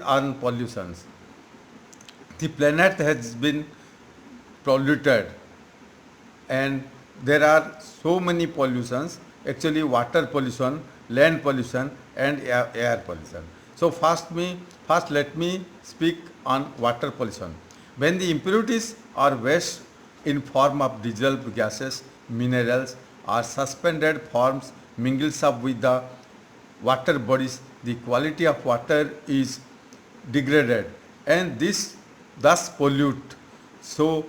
on pollutions. The planet has been polluted and there are so many pollutions, actually water pollution, land pollution and air pollution. So first let me speak on water pollution. When the impurities or waste in form of dissolved gases, minerals or suspended forms mingles up with the water bodies, the quality of water is degraded and this thus pollute. So,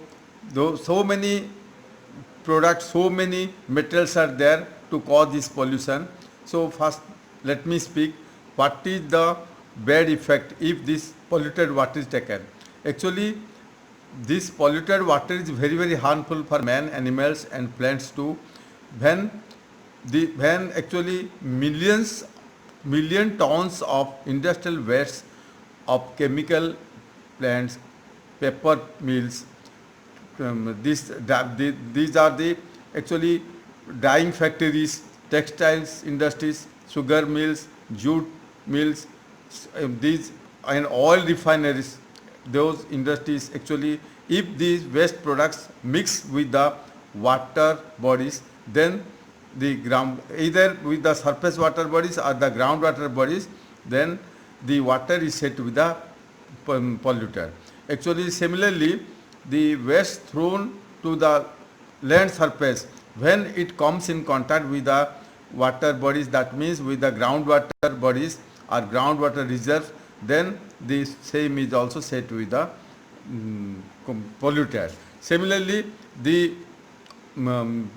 so many products, so many materials are there to cause this pollution. So first let me speak what is the bad effect if this polluted water is taken. Actually this polluted water is very harmful for man, animals and plants too. When when actually million tons of industrial waste of chemical plants, paper mills, these are the actually dyeing factories, textiles industries, sugar mills, jute mills, these and oil refineries. Those industries actually, if these waste products mix with the water bodies, then the ground either with the surface water bodies or the groundwater bodies, then the water is said to be the polluted. Actually, similarly, the waste thrown to the land surface, when it comes in contact with the water bodies, that means with the groundwater bodies or groundwater reserves, then the same is also said to be the polluted. Similarly, the um,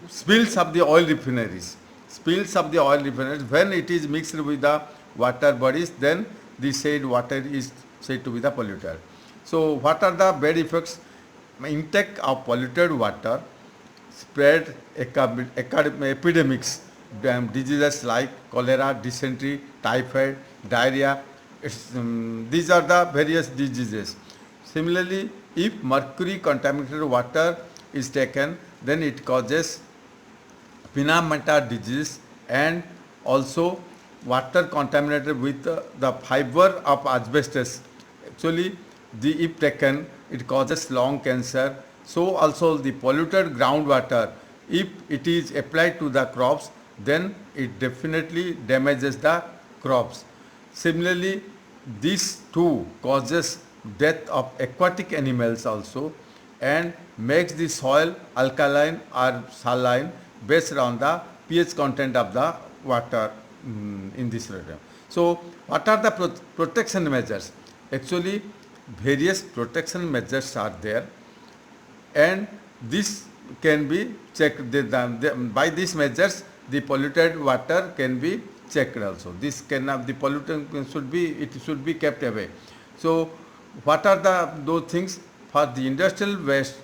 spills of the oil refineries, when it is mixed with the water bodies, then the said water is said to be the polluted. So what are the bad effects? Intake of polluted water spread epidemics, diseases like cholera, dysentery, typhoid, diarrhea. These are the various diseases. Similarly, if mercury contaminated water is taken, then it causes Pinamenta disease and also water contaminated with the fiber of asbestos. Actually, if taken, it causes lung cancer. So also the polluted groundwater, if it is applied to the crops, then it definitely damages the crops. Similarly, this too causes death of aquatic animals also and makes the soil alkaline or saline based on the pH content of the water in this region. So, what are the protection measures? Actually, various protection measures are there and this can be checked. By these measures, the polluted water can be checked also. This cannot, the pollutant should be kept away. So, what are those things? For the industrial waste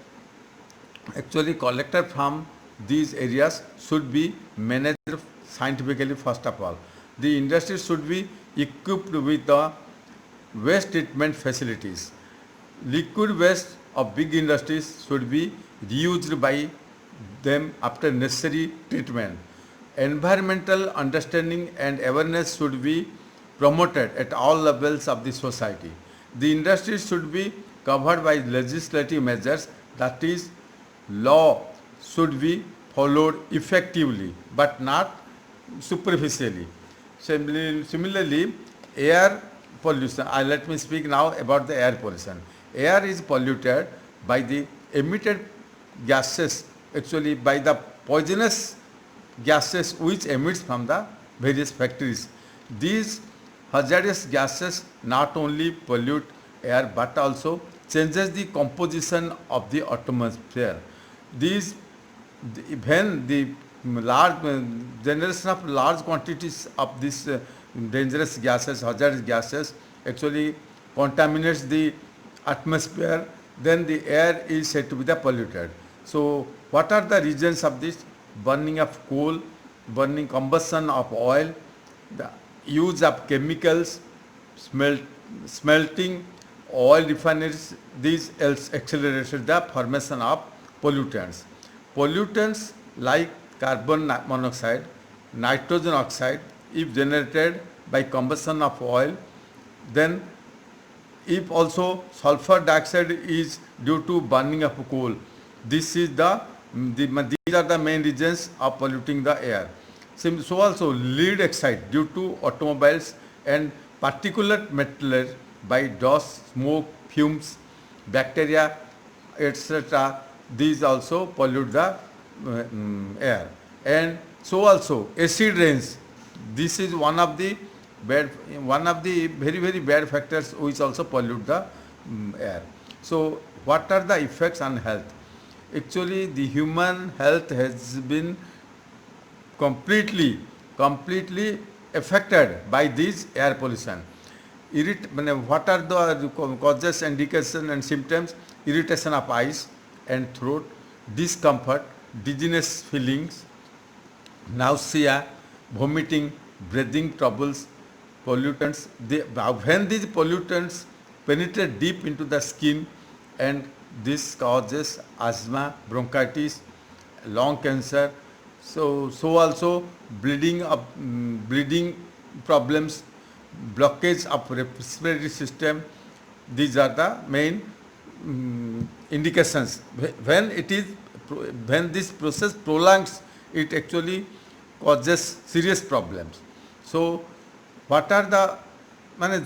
actually collected from these areas should be managed scientifically first of all. The industry should be equipped with the waste treatment facilities. Liquid waste of big industries should be reused by them after necessary treatment. Environmental understanding and awareness should be promoted at all levels of the society. The industry should be covered by legislative measures, that is, law should be followed effectively but not superficially. Similarly, air pollution. Let me speak now about the air pollution. Air is polluted by the emitted gases, actually by the poisonous gases which emits from the various factories. These hazardous gases not only pollute air but also changes the composition of the atmosphere. These when the large generation of large quantities of these dangerous gases, hazardous gases actually contaminates the atmosphere, then the air is said to be the polluted. So what are the reasons of this? Burning of coal, burning combustion of oil, the use of chemicals, smelting, oil refineries, these else accelerated the formation of pollutants. Pollutants like carbon monoxide, nitrogen oxide, if generated by combustion of oil, Then if also sulfur dioxide is due to burning of coal, this is these are the main reasons of polluting the air. So also lead oxide due to automobiles and particulate matter by dust, smoke, fumes, bacteria, etc. These also pollute the air. And so also acid rains. This is bad, one of the very bad factors which also pollute the air. So what are the effects on health? Actually, the human health has been completely affected by this air pollution. What are the causes, indication and symptoms? Irritation of eyes and throat, discomfort, dizziness feelings, nausea, vomiting, breathing troubles, pollutants. When these pollutants penetrate deep into the skin, and this causes asthma, bronchitis, lung cancer. So also bleeding problems, blockage of respiratory system. These are the main indications. When this process prolongs, it actually causes serious problems. So what are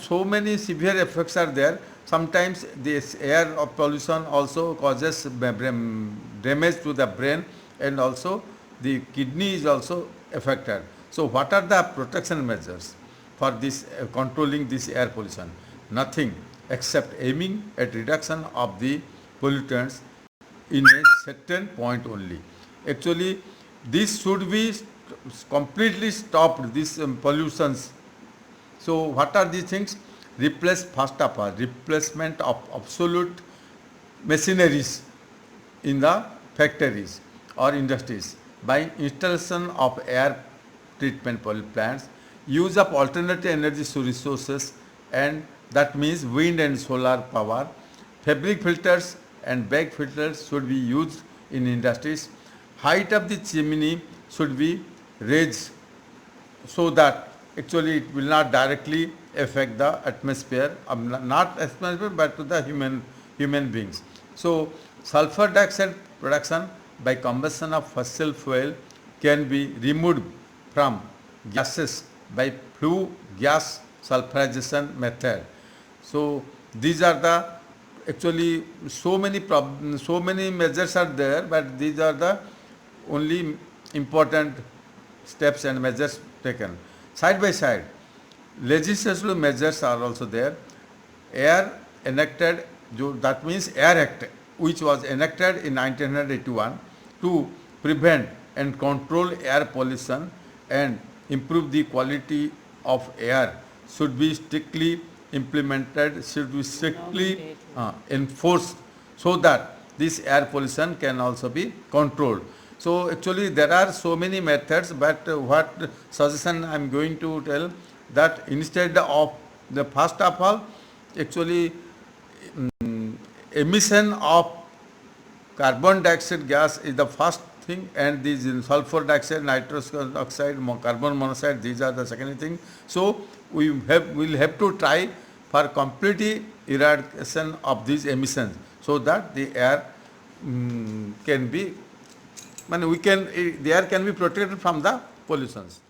so many severe effects are there. Sometimes this air of pollution also causes damage to the brain, and also the kidney is also affected. So what are the protection measures for this controlling this air pollution? Nothing except aiming at reduction of the pollutants in a certain point only. Actually, this should be completely stopped, these pollutions. So what are these things? First of all, replacement of absolute machineries in the factories or industries by installation of air treatment plants, use of alternative energy resources, and that means wind and solar power. Fabric filters and bag filters should be used in industries. Height of the chimney should be raised so that actually it will not directly affect the atmosphere, not atmosphere but to the human beings. So sulfur dioxide production by combustion of fossil fuel can be removed from gases by flue gas sulfurization method. So these are the actually so many measures are there, but these are the only important steps and measures taken. Side by side, legislative measures are also there. Air enacted, that means Air Act, which was enacted in 1981 to prevent and control air pollution and improve the quality of air, should be strictly implemented, should be strictly enforced, so that this air pollution can also be controlled. So actually there are so many methods, but what suggestion I am going to tell, that instead of the first of all, actually emission of carbon dioxide gas is the first thing, and these sulfur dioxide, nitrous oxide, carbon monoxide, these are the second thing. So will have to try for complete eradication of these emissions, so that the air can be, the air can be protected from the pollutions.